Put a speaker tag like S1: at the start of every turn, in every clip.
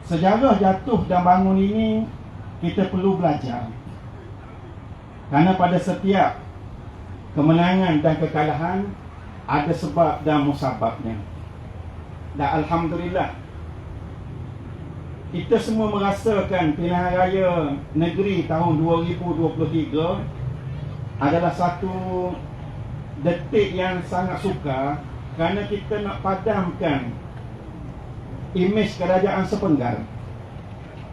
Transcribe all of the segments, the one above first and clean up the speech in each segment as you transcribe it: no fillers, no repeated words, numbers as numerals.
S1: sejarah jatuh dan bangun ini kita perlu belajar. Kerana pada setiap kemenangan dan kekalahan ada sebab dan musababnya. Dan Alhamdulillah, kita semua merasakan pilihan raya negeri tahun 2023 adalah satu detik yang sangat sukar, kerana kita nak padamkan imej kerajaan sepenggal.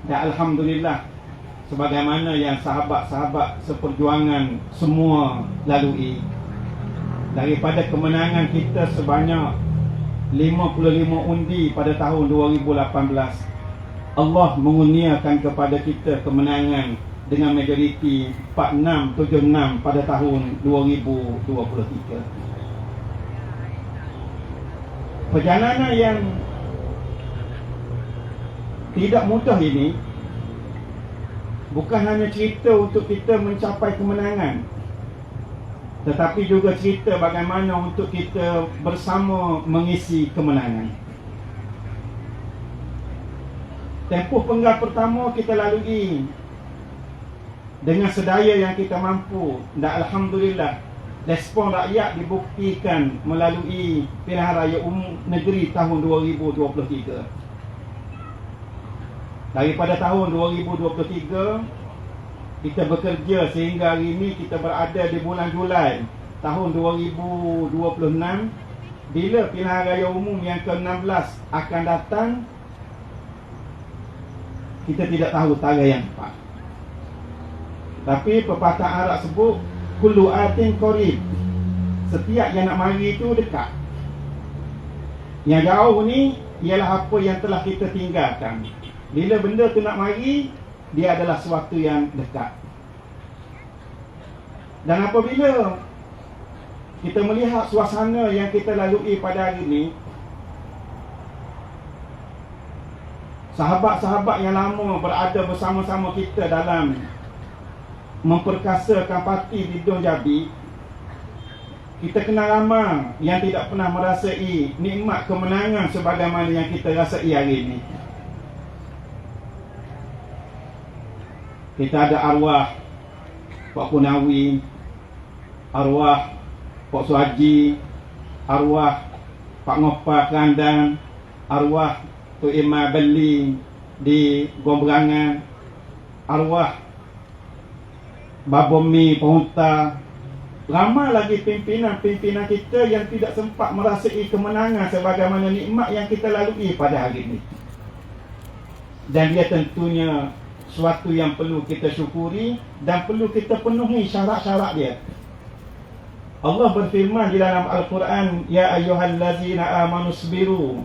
S1: Dan Alhamdulillah, sebagaimana yang sahabat-sahabat seperjuangan semua lalui, daripada kemenangan kita sebanyak 55 undi pada tahun 2018, Allah mengurniakan kepada kita kemenangan dengan majoriti 4676 pada tahun 2023. Perjalanan yang tidak mudah ini bukan hanya cerita untuk kita mencapai kemenangan, tetapi juga cerita bagaimana untuk kita bersama mengisi kemenangan. Tempoh penggal pertama kita lalui dengan sedaya yang kita mampu, dan Alhamdulillah respon rakyat dibuktikan melalui pilihan raya umum negeri tahun 2023. Daripada tahun 2023 kita bekerja sehingga hari ini kita berada di bulan Julai tahun 2026. Bila pilihan raya umum yang ke-16 akan datang, kita tidak tahu tarikh yang tepat. Tapi pepatah Arab sebut kullu atin qarib, setiap yang nak mari itu dekat. Yang jauh ni ialah apa yang telah kita tinggalkan. Bila benda tu nak mari, dia adalah sesuatu yang dekat. Dan apabila kita melihat suasana yang kita lalui pada hari ini, sahabat-sahabat yang lama berada bersama-sama kita dalam memperkasakan parti di Dun Jabi, kita kenal ramai yang tidak pernah merasai nikmat kemenangan sebagaimana yang kita rasai hari ini. Kita ada arwah Pak Punawi, arwah Pak Suhaji, arwah Pak Ngopa Kerandan, arwah Tok Imam Beli di Gomberangan, arwah Babomi Pohunta. Ramai lagi pimpinan-pimpinan kita yang tidak sempat merasai kemenangan sebagaimana nikmat yang kita lalui pada hari ini. Dan dia tentunya suatu yang perlu kita syukuri dan perlu kita penuhi syarat-syarat dia. Allah berfirman di dalam Al-Quran, ya ayyuhallazina amanu sabiru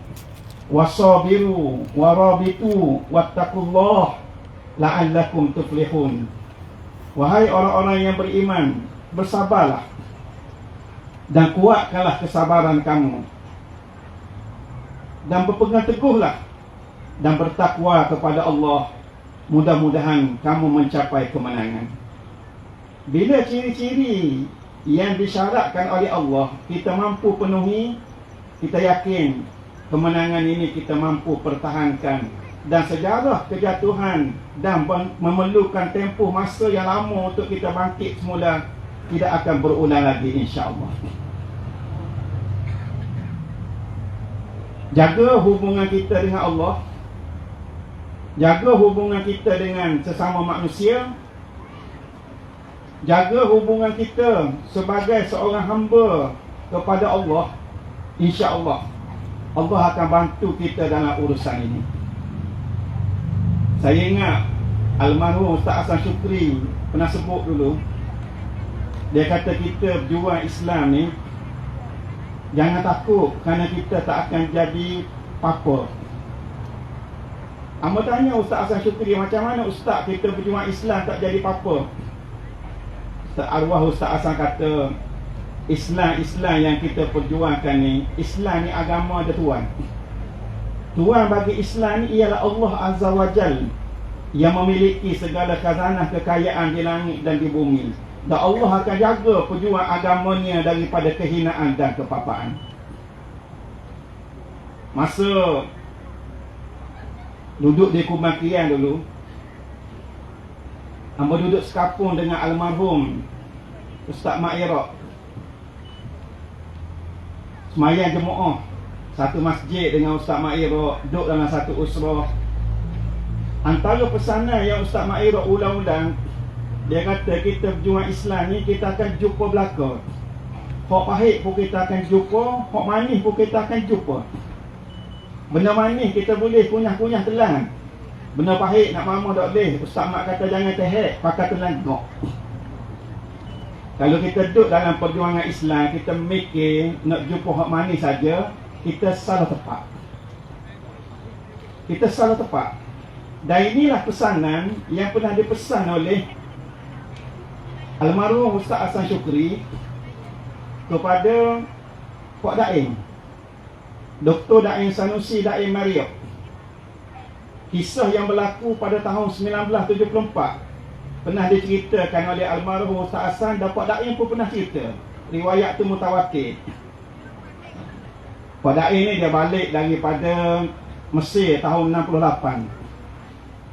S1: wasabiru warabitu wattaqullah la'allakum tuflihun. Wahai orang-orang yang beriman, bersabarlah dan kuatkanlah kesabaran kamu, dan berpegang teguhlah dan bertakwa kepada Allah. Mudah-mudahan kamu mencapai kemenangan. Bila ciri-ciri yang disyaratkan oleh Allah kita mampu penuhi, kita yakin kemenangan ini kita mampu pertahankan. Dan sejarah kejatuhan dan memerlukan tempoh masa yang lama untuk kita bangkit semula tidak akan berulang lagi, insya-Allah. Jaga hubungan kita dengan Allah, jaga hubungan kita dengan sesama manusia, jaga hubungan kita sebagai seorang hamba kepada Allah. InsyaAllah Allah akan bantu kita dalam urusan ini. Saya ingat almarhum Ustaz Hasan Syukri pernah sebut dulu, dia kata kita berjuang Islam ni jangan takut kerana kita tak akan jadi apa-apa. Amba tanya Ustaz Hasan Syukri, macam mana Ustaz kita berjuang Islam tak jadi apa-apa? Arwah Ustaz Hasan kata, Islam yang kita perjuangkan ni, Islam ni agama ada tuan. Tuan bagi Islam ni ialah Allah Azza wa Jal, yang memiliki segala khazanah kekayaan di langit dan di bumi. Dan Allah akan jaga pejuang agamanya daripada kehinaan dan kepapaan. Masa duduk di Kubang Krian dulu. Hamba duduk sekapung dengan almarhum Ustaz Mak Iraq. Semayang jemaah satu masjid dengan Ustaz Mak Iraq, duduk dalam satu usrah. Antara pesanan yang Ustaz Mak Iraq ulang-ulang, dia kata kita berjuang Islam ni kita akan jumpa belaka. Hak pahit pun kita akan jumpa, hak manis pun kita akan jumpa. Benda manis kita boleh kunyah-kunyah telan. Benda pahit nak mama tak boleh. Ustaz Mak kata jangan tehek, pakai telan gok. Kalau kita duduk dalam perjuangan Islam, kita mikir nak jumpa hak manis saja, kita salah tepat. Kita salah tepat. Dan inilah pesanan yang pernah dipesan oleh almarhum Ustaz Hasan Syukri kepada Pak Daim, Dr. Daim Sanusi Daim Mariok. Kisah yang berlaku pada tahun 1974 pernah diceritakan oleh almarhum Ustaz Hasan, dan Pak Daim pun pernah cerita. Riwayat tu mutawatir. Pak Daim ni dia balik daripada Mesir tahun 68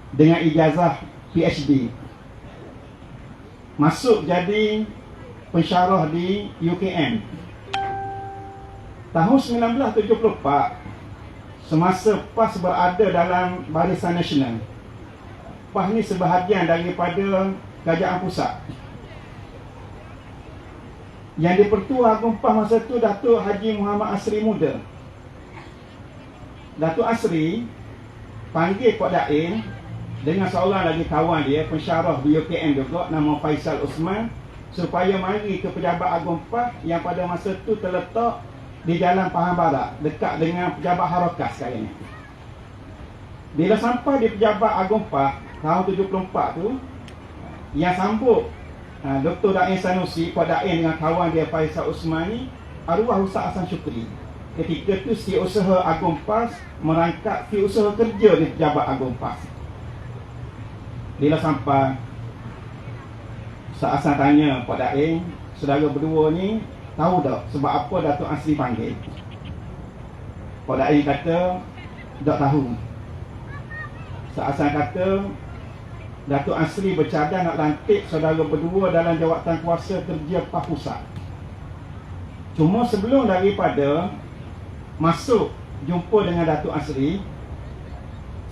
S1: dengan ijazah PhD. Masuk jadi pensyarah di UKM. Tahun 1974, semasa PAS berada dalam Barisan Nasional. PAS ni sebahagian daripada Kerajaan Pusat. Yang di-Pertua Agong PAS masa tu Datuk Haji Muhammad Asri Muda. Datuk Asri panggil Pak Daim dengan seorang lagi kawan dia, pensyarah di UKM juga, nama Faisal Osman, supaya mari ke Pejabat Agong PAS yang pada masa tu terletak di Jalan Pahang Barat, dekat dengan Pejabat Harakat sekarang ni. Bila sampai di Pejabat Agong PAS tahun 74 tu, yang sambut Dr. Daim Sanusi, Pak Daim dengan kawan dia Faisal Osman ni, arwah Ustaz Hasan Syukri. Ketika tu si usaha Agong PAS merangkap si usaha kerja di Pejabat Agong PAS. Bila sampai, Ustaz Hasan tanya Pak Daim, saudara berdua ni tahu tak sebab apa Datuk Asri panggil? Pak Daim kata tak tahu. Ustaz Hasan kata Datuk Asri bercadang nak lantik saudara berdua dalam jawatan kuasa kerja PAS Pusat. Cuma sebelum daripada masuk jumpa dengan Datuk Asri,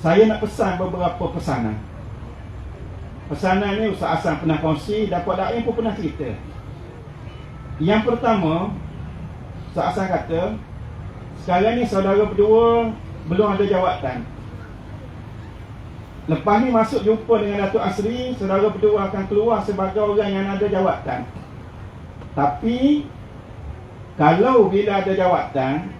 S1: saya nak pesan beberapa pesanan. Pesanan ni Ustaz Hasan pernah kongsi dan Pak Daim pun pernah cerita. Yang pertama, Ustaz Hasan kata, sekarang ni saudara berdua belum ada jawatan. Lepas ni masuk jumpa dengan Datuk Asri, saudara berdua akan keluar sebagai orang yang ada jawatan. Tapi kalau bila ada jawatan,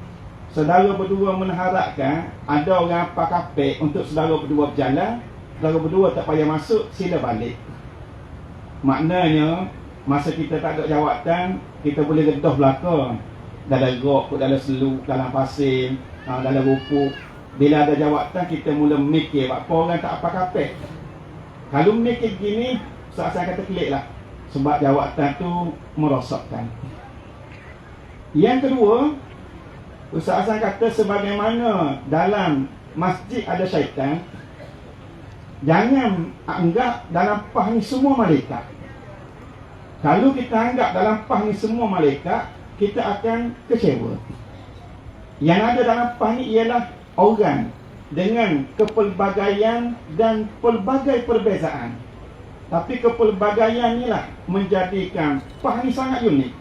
S1: saudara berdua mengharapkan ada orang pakapek untuk saudara berdua berjalan, saudara berdua tak payah masuk, sila balik. Maknanya masa kita tak ada jawatan, kita boleh redah belakang dalam gok, dalam seluk, dalam pasir, dalam rupuk. Bila ada jawatan, kita mula mikir apa orang tak apa kapek. Kalau mikir gini, Ustaz Hasan kata klik lah, sebab jawatan tu merosakkan. Yang kedua, Ustaz Hasan kata sebagaimana dalam masjid ada syaitan, jangan anggap dalam PAS ni semua malaikat. Kalau kita anggap dalam PAS ni semua malaikat, kita akan kecewa. Yang ada dalam PAS ni ialah orang dengan kepelbagaian dan pelbagai perbezaan. Tapi kepelbagaian inilah menjadikan PAS ni sangat unik.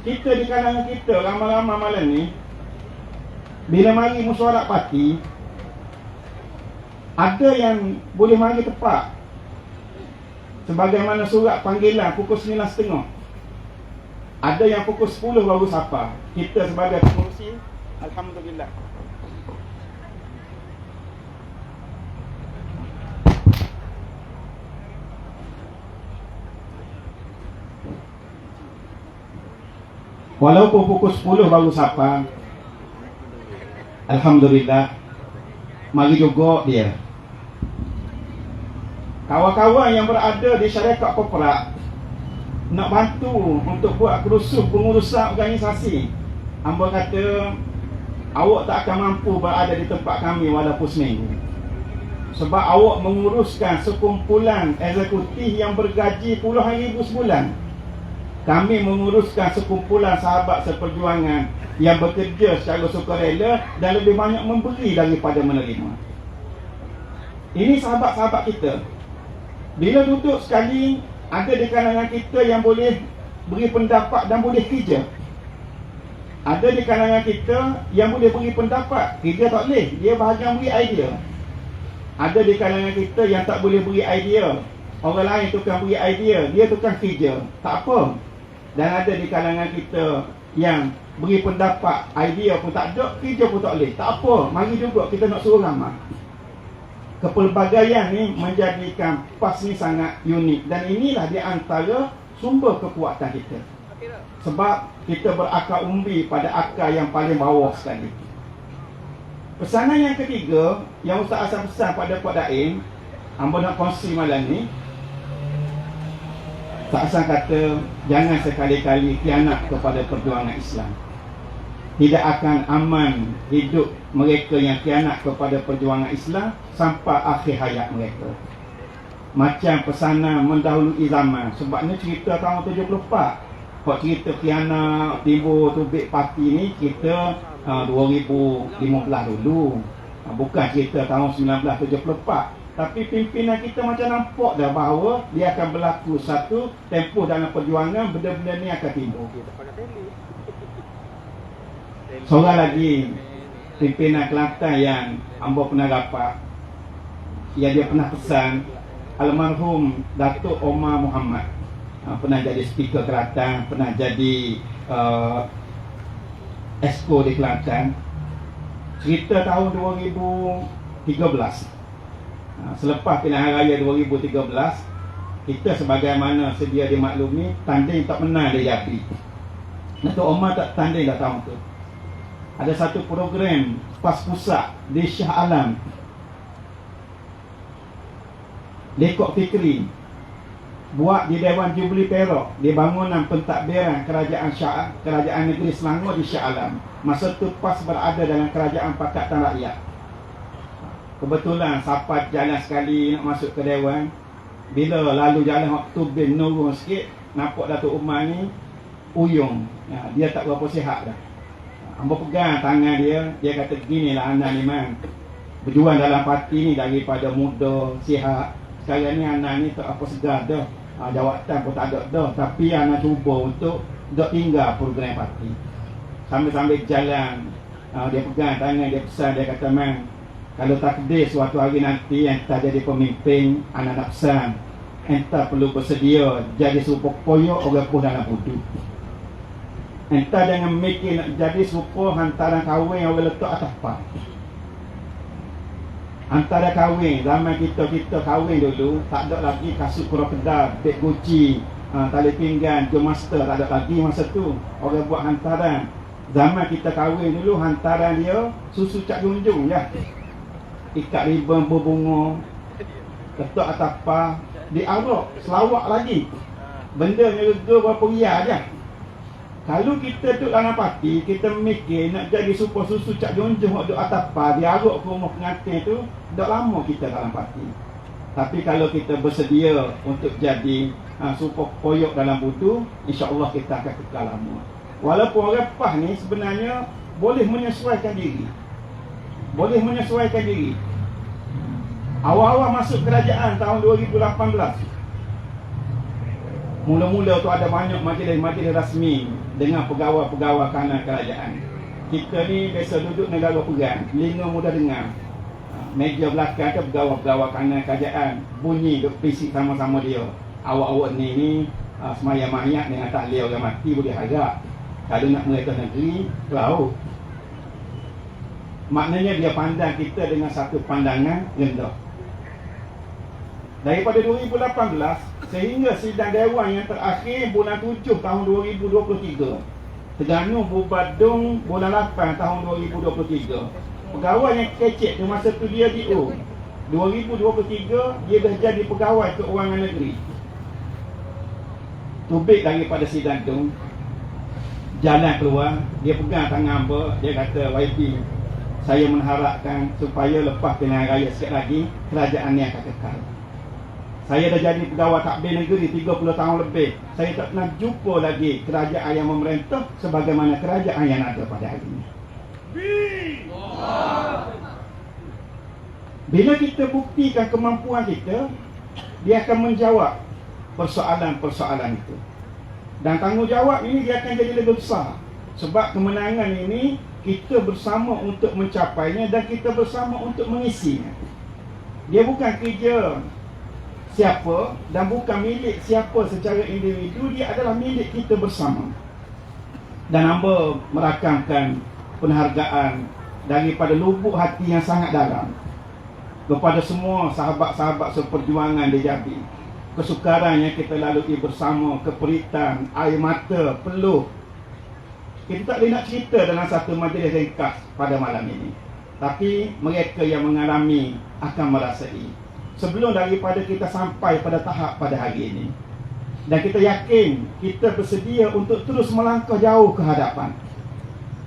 S1: Kita di kalangan kita, ramai-ramai malam ni, bila mari mesyuarat parti, ada yang boleh mari tepat sebagaimana surat panggilan pukul 9.30. Ada yang pukul 10 baru sapa. Kita sebagai pengurusi, alhamdulillah. Walaupun pukul 10 baru sapa, alhamdulillah, mari juga dia. Kawan-kawan yang berada di syarikat korporat nak bantu untuk buat kerusuh pengurusan organisasi. Hamba kata awak tak akan mampu berada di tempat kami walaupun seminggu. Sebab awak menguruskan sekumpulan eksekutif yang bergaji puluhan ribu sebulan. Kami menguruskan sekumpulan sahabat seperjuangan yang bekerja secara sukarela dan lebih banyak memberi daripada menerima. Ini sahabat-sahabat kita. Bila duduk sekali, ada di kalangan kita yang boleh beri pendapat dan boleh kerja. Ada di kalangan kita yang boleh beri pendapat, kerja tak boleh, dia bahagian beri idea. Ada di kalangan kita yang tak boleh beri idea, orang lain tukang beri idea, dia tukang kerja, tak apa. Dan ada di kalangan kita yang beri pendapat, idea pun tak ada, kerja pun tak boleh, tak apa, mari juga kita nak suruh ramai. Kepelbagaian ni menjadikan PAS ni sangat unik. Dan inilah di antara sumber kekuatan kita. Sebab kita berakar umbi pada akar yang paling bawah sekali. Pesanan yang ketiga yang Ustaz Hasan pesan pada Puan Daim, hamba nak kongsi malam ni. Ustaz Hasan kata, jangan sekali-kali khianat kepada perjuangan Islam. Tidak akan aman hidup mereka yang khianat kepada perjuangan Islam sampai akhir hayat mereka. Macam pesanan mendahului zaman. Sebabnya cerita tahun 74. Kalau cerita khianat timbul tubik parti ni, kita 2015 dulu. Bukan cerita tahun 1974. Tapi pimpinan kita macam nampak dah bahawa dia akan berlaku satu tempoh dalam perjuangan, benda-benda ni akan timbul. Seorang lagi pimpinan Kelantan yang hamba pernah dapat, yang dia pernah pesan, almarhum Datuk Omar Muhammad, pernah jadi speaker Kelantan, pernah jadi Exco di Kelantan. Cerita tahun 2013, selepas pilihan raya 2013, kita sebagaimana sedia dimaklumi, tanding tak menang di Jambi. Datuk Omar tak tanding dah tahun tu. Ada satu program PAS Pusat di Shah Alam, Lekok Fikri, buat di Dewan Jubli Perak, di bangunan pentadbiran Kerajaan Kerajaan Negeri Selangor di Shah Alam. Masa tu PAS berada dalam Kerajaan Pakatan Rakyat. Kebetulan sapat jalan sekali nak masuk ke Dewan. Bila lalu jalan waktu bin nurun sikit, nampak Datuk Umar ni uyung, dia tak berapa sihat dah. Hamba pegang tangan dia, dia kata, ginilah anak ni man, berjuang dalam parti ni daripada muda, sihat. Sekarang ni anak ni tak apa segar dah, jawatan pun tak ada dah. Tapi anak cuba untuk tak tinggal program parti. Sambil-sambil jalan, dia pegang tangan, dia pesan, dia kata, man, kalau takdir suatu hari nanti entah jadi pemimpin, anak nak pesan, entah perlu bersedia jadi serupa koyok orang pun dalam budu. Entah jangan mikir nak jadi serupa hantaran kahwin yang orang letak atas pak. Antara kahwin, zaman kita kahwin dulu, tak ada lagi kasut krokodil, beg Gucci, tali pinggan, Joe Master, tak ada lagi masa tu. Orang buat hantaran. Zaman kita kahwin dulu, hantaran dia susu Cak Junjung je. Ikat ribbon berbunga, letak atas pak, diarak, selawak lagi. Benda ni rega berapa riyal je. Kalau kita duduk dalam parti, kita mikir nak jadi super susu Cak Junjung duduk atas pak, diarak ke rumah pengantin tu, tak lama kita dalam parti. Tapi kalau kita bersedia untuk jadi super koyok dalam budu, insya-Allah kita akan kekal lama. Walaupun orang PAS ni sebenarnya boleh menyesuaikan diri. Boleh menyesuaikan diri. Awal-awal masuk kerajaan tahun 2018, mula-mula tu ada banyak majlis-majlis rasmi dengan pegawai-pegawai kanan kerajaan. Kita ni biasa duduk negara perang, telinga mudah dengar. Meja belakang tu pegawai-pegawai kanan kerajaan, bunyi duk pisik sama-sama dia. Awak-awak ni semayang mayat dengan tahlil orang mati boleh harap. Kalau nak mereka negeri, laut. Maknanya dia pandang kita dengan satu pandangan rendah. Daripada 2018 sehingga sidang Dewan yang terakhir bulan 7 tahun 2023, Terengganu berbadung bulan 8 tahun 2023. Pegawai yang kecek tu masa tu dia DO. 2023 dia dah jadi pegawai keuangan negeri. Tubik daripada sidang tu, jalan keluar. Dia pegang tangan hamba, dia kata, YB, saya mengharapkan supaya lepas pilihan raya sikit lagi, kerajaan ni akan kekal. Saya dah jadi pegawai takbir negeri 30 tahun lebih. Saya tak pernah jumpa lagi kerajaan yang memerintah sebagaimana kerajaan yang ada pada hari ini. Bila kita buktikan kemampuan kita, dia akan menjawab persoalan-persoalan itu. Dan tanggungjawab ini dia akan jadi lebih besar. Sebab kemenangan ini kita bersama untuk mencapainya dan kita bersama untuk mengisinya. Dia bukan kerja siapa dan bukan milik siapa secara individu, dia adalah milik kita bersama. Dan hamba merakamkan penghargaan daripada lubuk hati yang sangat dalam kepada semua sahabat-sahabat seperjuangan di Jambi. Kesukaran yang kita lalui bersama, keperitan, air mata, peluh. Kita tak boleh nak cerita dalam satu majlis ringkas pada malam ini. Tapi mereka yang mengalami akan merasai sebelum daripada kita sampai pada tahap pada hari ini. Dan kita yakin kita bersedia untuk terus melangkah jauh ke hadapan,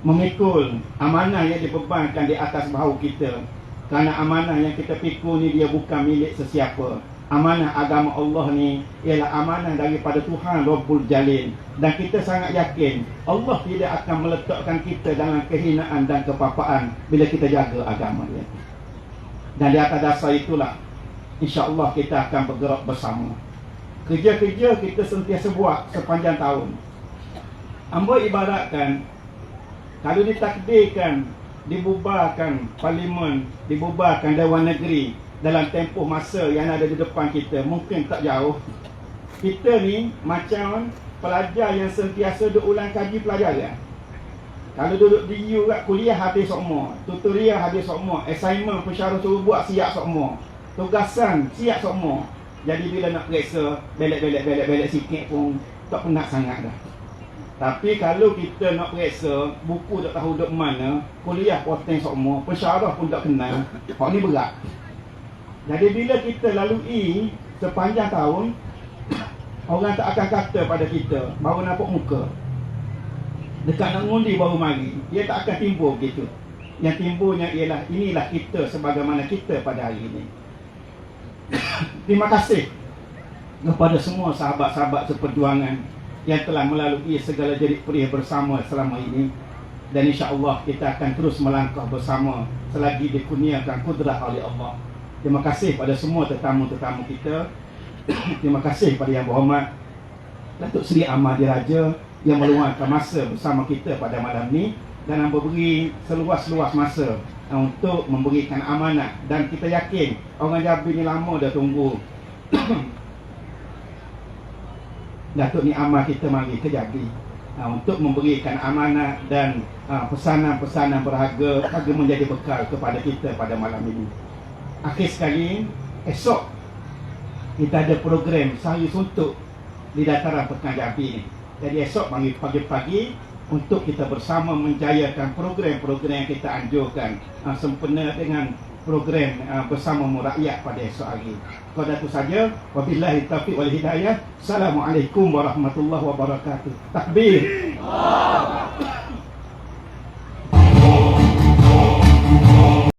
S1: memikul amanah yang dibebankan di atas bahu kita. Kerana amanah yang kita pikul ni dia bukan milik sesiapa. Amanah agama Allah ni ialah amanah daripada Tuhan Rabbul Jalil. Dan kita sangat yakin Allah tidak akan meletakkan kita dalam kehinaan dan kepapaan bila kita jaga agama dia. Dan di atas dasar itulah InsyaAllah kita akan bergerak bersama. Kerja-kerja kita sentiasa buat sepanjang tahun. Hamba ibaratkan, kalau ditakdirkan dibubarkan parlimen, dibubarkan Dewan Negeri dalam tempoh masa yang ada di depan kita, mungkin tak jauh. Kita ni macam pelajar yang sentiasa duk ulang kaji pelajaran. Kalau duduk di U kat kuliah habis semua, tutorial habis semua, assignment pensyarah suruh buat siap semua, tugasan siap semua. Jadi bila nak periksa belek sikit pun tak penat sangat dah. Tapi kalau kita nak periksa buku tak tahu duk mana, kuliah potong semua, pensyarah pun tak kenal, hak ni berat. Jadi bila kita lalui sepanjang tahun, orang tak akan kata pada kita baru nampak muka, dekat nak ngundi baru mari, dia tak akan timbul begitu. Yang timbulnya ialah inilah kita sebagaimana kita pada hari ini. Terima kasih kepada semua sahabat-sahabat seperjuangan yang telah melalui segala jerit-perih bersama selama ini. Dan insya-Allah kita akan terus melangkah bersama selagi dikurniakan kudrat oleh Allah. Terima kasih pada semua tetamu-tetamu kita. Terima kasih pada Yang Berhormat Datuk Seri Ahmad Diraja yang meluangkan masa bersama kita pada malam ni dan memberi seluas-luas masa untuk memberikan amanah. Dan kita yakin orang Jambi ni lama dah tunggu Datuk Ni Amal kita mari ke Jambi untuk memberikan amanah dan pesanan-pesanan berharga bagi menjadi bekal kepada kita pada malam ini. Akhir sekali, esok kita ada program sehari suntuk di dataran Pekan Jambi ni. Jadi esok pagi-pagi untuk kita bersama menjayakan program-program yang kita anjurkan sempena dengan program bersama rakyat pada esok hari. Pada itu saja, wabillahi taufiq wal hidayah. Assalamualaikum warahmatullahi wabarakatuh. Takbir.